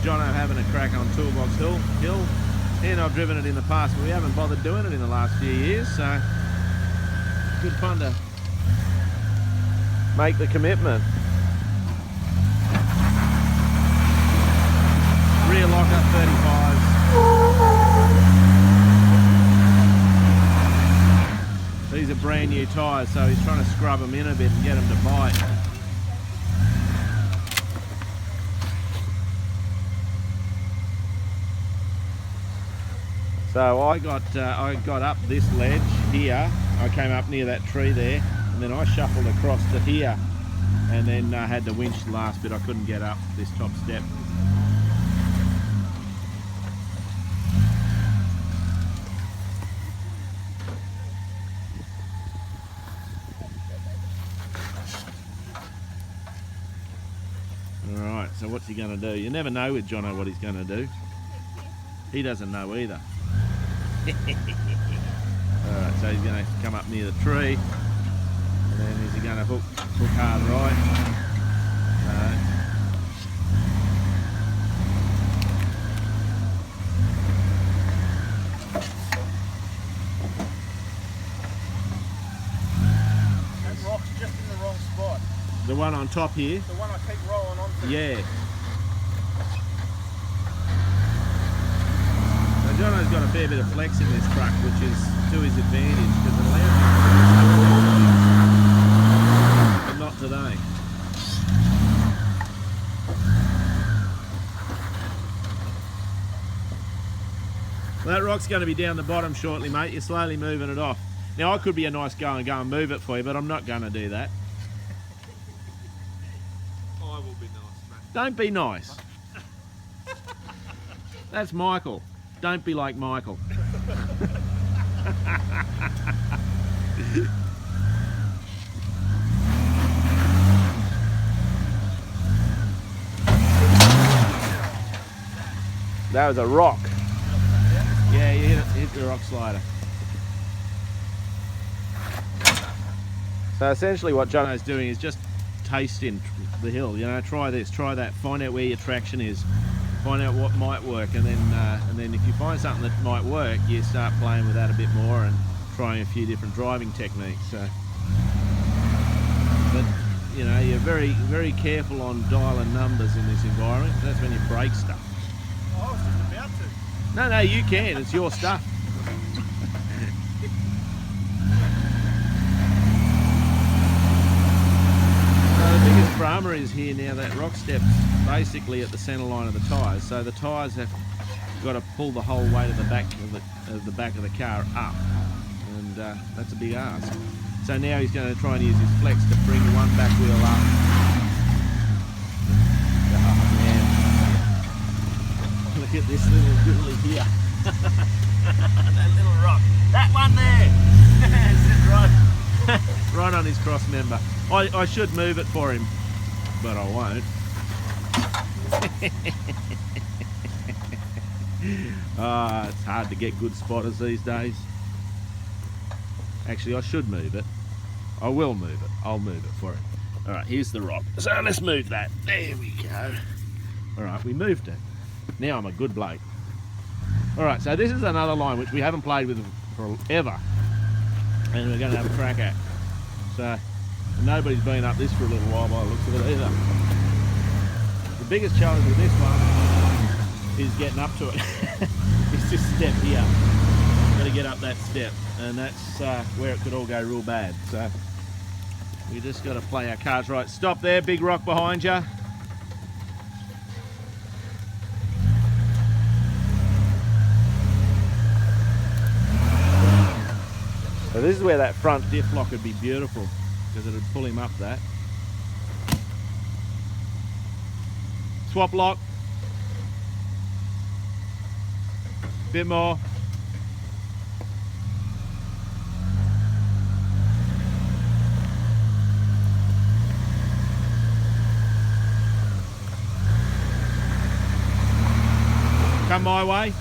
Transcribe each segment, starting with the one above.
Jono having a crack on Toolbox Hill. And I've driven it in the past, but we haven't bothered doing it in the last few years, so good fun to make the commitment. Rear locker 35s. These are brand new tyres, so he's trying to scrub them in a bit and get them to bite. So I got up this ledge here. I came up near that tree there, and then I shuffled across to here, and then had to winch the last bit. I couldn't get up this top step. Alright, so what's he going to do? You never know with Jono what he's going to do. He doesn't know either. Alright, so he's going to come up near the tree, and then is he going to hook hard right? That rock's just in the wrong spot. The one on top here? The one I keep rolling onto. Yeah. Jono's got a fair bit of flex in this truck, which is to his advantage because it allows him to, but not today. Well, that rock's going to be down the bottom shortly, mate. You're slowly moving it off. Now, I could be a nice guy and go and move it for you, but I'm not going to do that. I will be nice, mate. Don't be nice. That's Michael. Don't be like Michael. That was a rock. Yeah, you hit the rock slider. So essentially what Jono's doing is just tasting the hill. You know, try this, try that, find out where your traction is. Find out what might work, and then if you find something that might work, you start playing with that a bit more and trying a few different driving techniques. So, but you know, you're very, very careful on dialing numbers in this environment. That's when you break stuff. Oh, I was just about to. No, you can. It's your stuff. The biggest drama is here now. That rock step's basically at the centre line of the tyres, so the tyres have got to pull the whole weight of the back of the car up, and that's a big ask. So now he's going to try and use his flex to bring one back wheel up. Oh man! Look at this little doodly here. That little rock. That one there. Sits right on his cross member. I should move it for him, but I won't. It's hard to get good spotters these days. Actually, I should move it. I will move it. I'll move it for him. All right, here's the rock. So let's move that. There we go. All right, we moved it. Now I'm a good bloke. All right, so this is another line which we haven't played with forever, and we're going to have a crack at. So nobody's been up this for a little while by the looks of it either. The biggest challenge with this one is getting up to it. It's this step here. Got to get up that step, and that's where it could all go real bad. So we just got to play our cards right. Stop there, big rock behind you. So this is where that front diff lock would be beautiful, because it would pull him up that. Swap lock. Bit more. Come my way.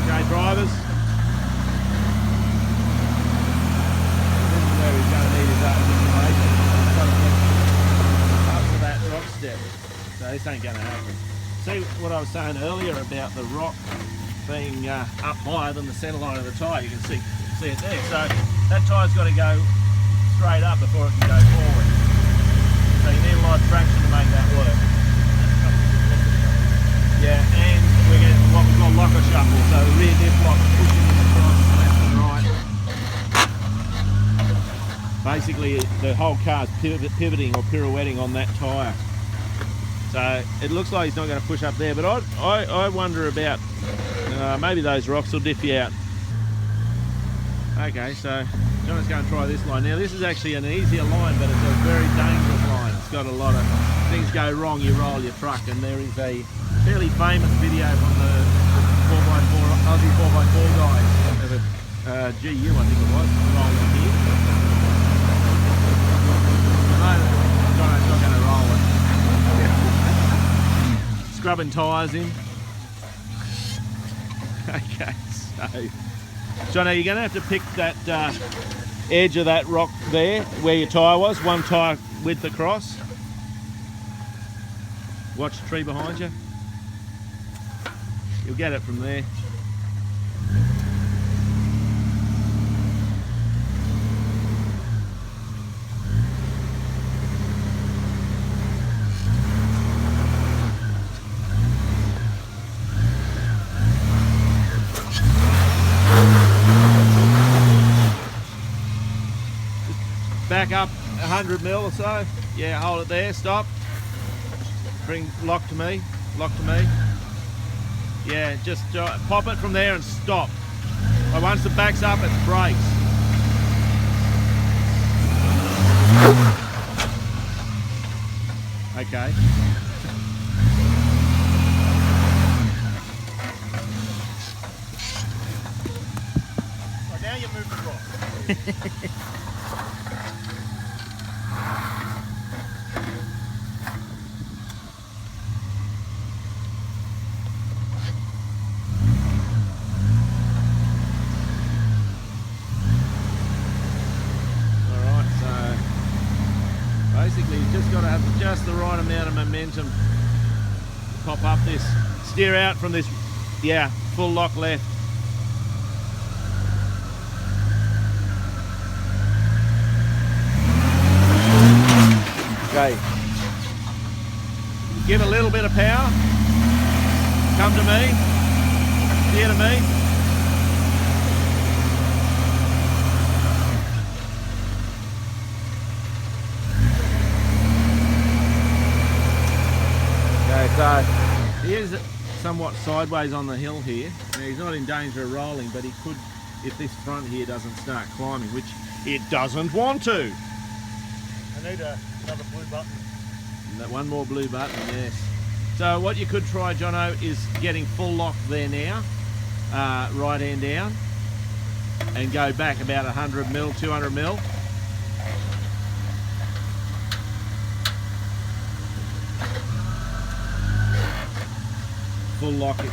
Okay, drivers. see what I was saying earlier about the rock being up higher than the centre line of the tyre. You can see it there. So that tyre's got to go straight up before it can go forward. So you need a lot of traction to make that work. Yeah, and we're getting what we call locker shuffle. So the rear diff lock pushing across left and right. Basically, the whole car's pivoting or pirouetting on that tyre. So it looks like he's not going to push up there, but I wonder about maybe those rocks will diff you out. Okay, so Jono's going to try this line. Now this is actually an easier line, but it's a very dangerous line. It's got a lot of things go wrong, you roll your truck, and there is a fairly famous video from the 4x4, Aussie 4x4 guys of a GU, I think it was, rolling here. Jono's not going to roll it. Scrubbing tyres in. Okay, so Jono, you're going to have to pick that edge of that rock there where your tyre was, one tyre width across. Watch the tree behind you. You'll get it from there. Back up 100 mil or so. Yeah, hold it there, stop. Bring lock to me, lock to me. Yeah, just pop it from there and stop. But once it backs up, it brakes. Okay. So now you move the rock. Basically, you've just got to have just the right amount of momentum to pop up this. Steer out from this, yeah, full lock left. Okay. Give a little bit of power. Come to me. Steer to me. So he is somewhat sideways on the hill here. Now he's not in danger of rolling, but he could if this front here doesn't start climbing, which it doesn't want to. I need another blue button. And that one more blue button, yes. So what you could try, Jono, is getting full lock there now, right hand down, and go back about 100 mil, 200 mil. Full lock it,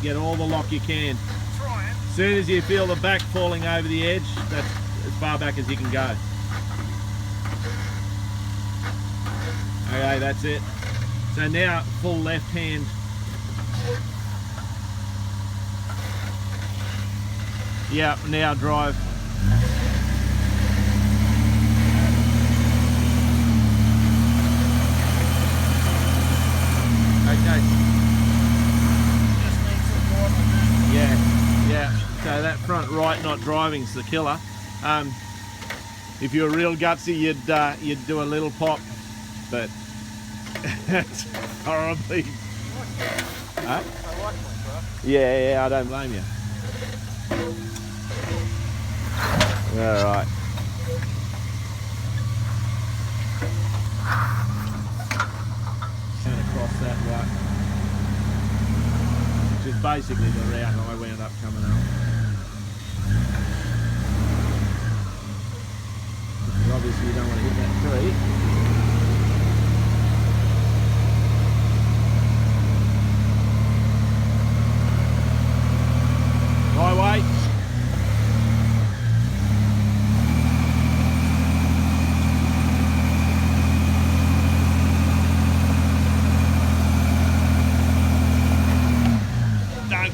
get all the lock you can. Try it. As soon as you feel the back falling over the edge, that's as far back as you can go. Okay, that's it. So now full left hand. Yeah, now drive. Okay. Yeah, so that front right not driving's the killer. If you were real gutsy, you'd do a little pop, but it's horribly. Huh? I like my truck. Yeah, I don't blame you. All right. And across that way. Which is basically the route I wound up coming up. Because obviously you don't want to hit that tree. Highway.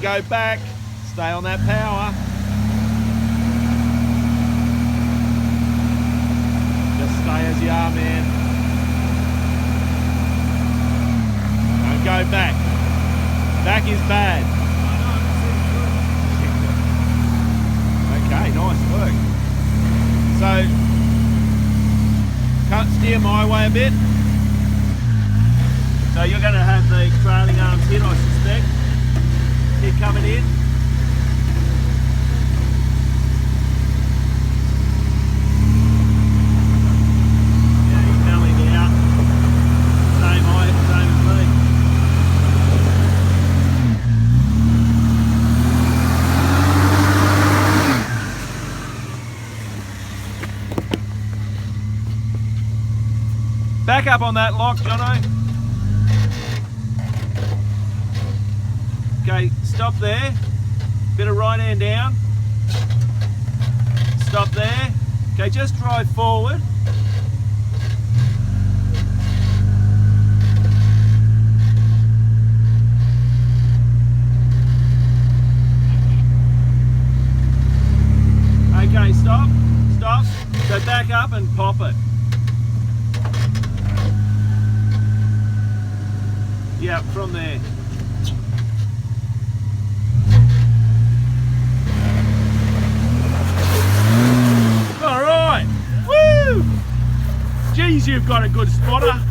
go back. Stay on that power. Just stay as you are, man. Don't go back. Back is bad. Okay, nice work. So, can't steer my way a bit. So you're going to have the trailing arms hit, I suspect. Hit coming in. Yeah, he's bellying out. Same height, same as me. Back up on that lock, Jono. Okay, stop there. Bit of right hand down. Stop there. Okay, just drive forward. Okay, stop. Stop. So back up and pop it. Yeah, from there. All right. Woo! Geez, you've got a good spotter.